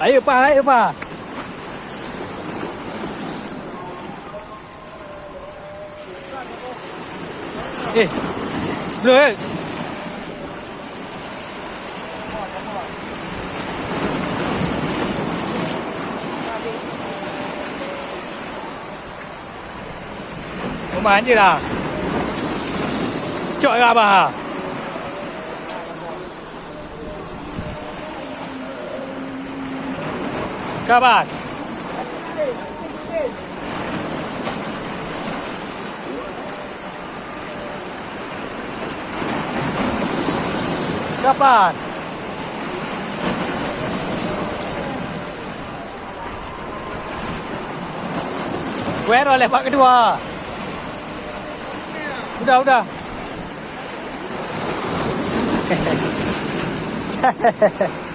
Ayo Pak, ayo Pak. Belum. Kumain je lah. Cok ke abah? Kapan? Kapan? Gue oleh Pak Kedua. Udah. Hehehe.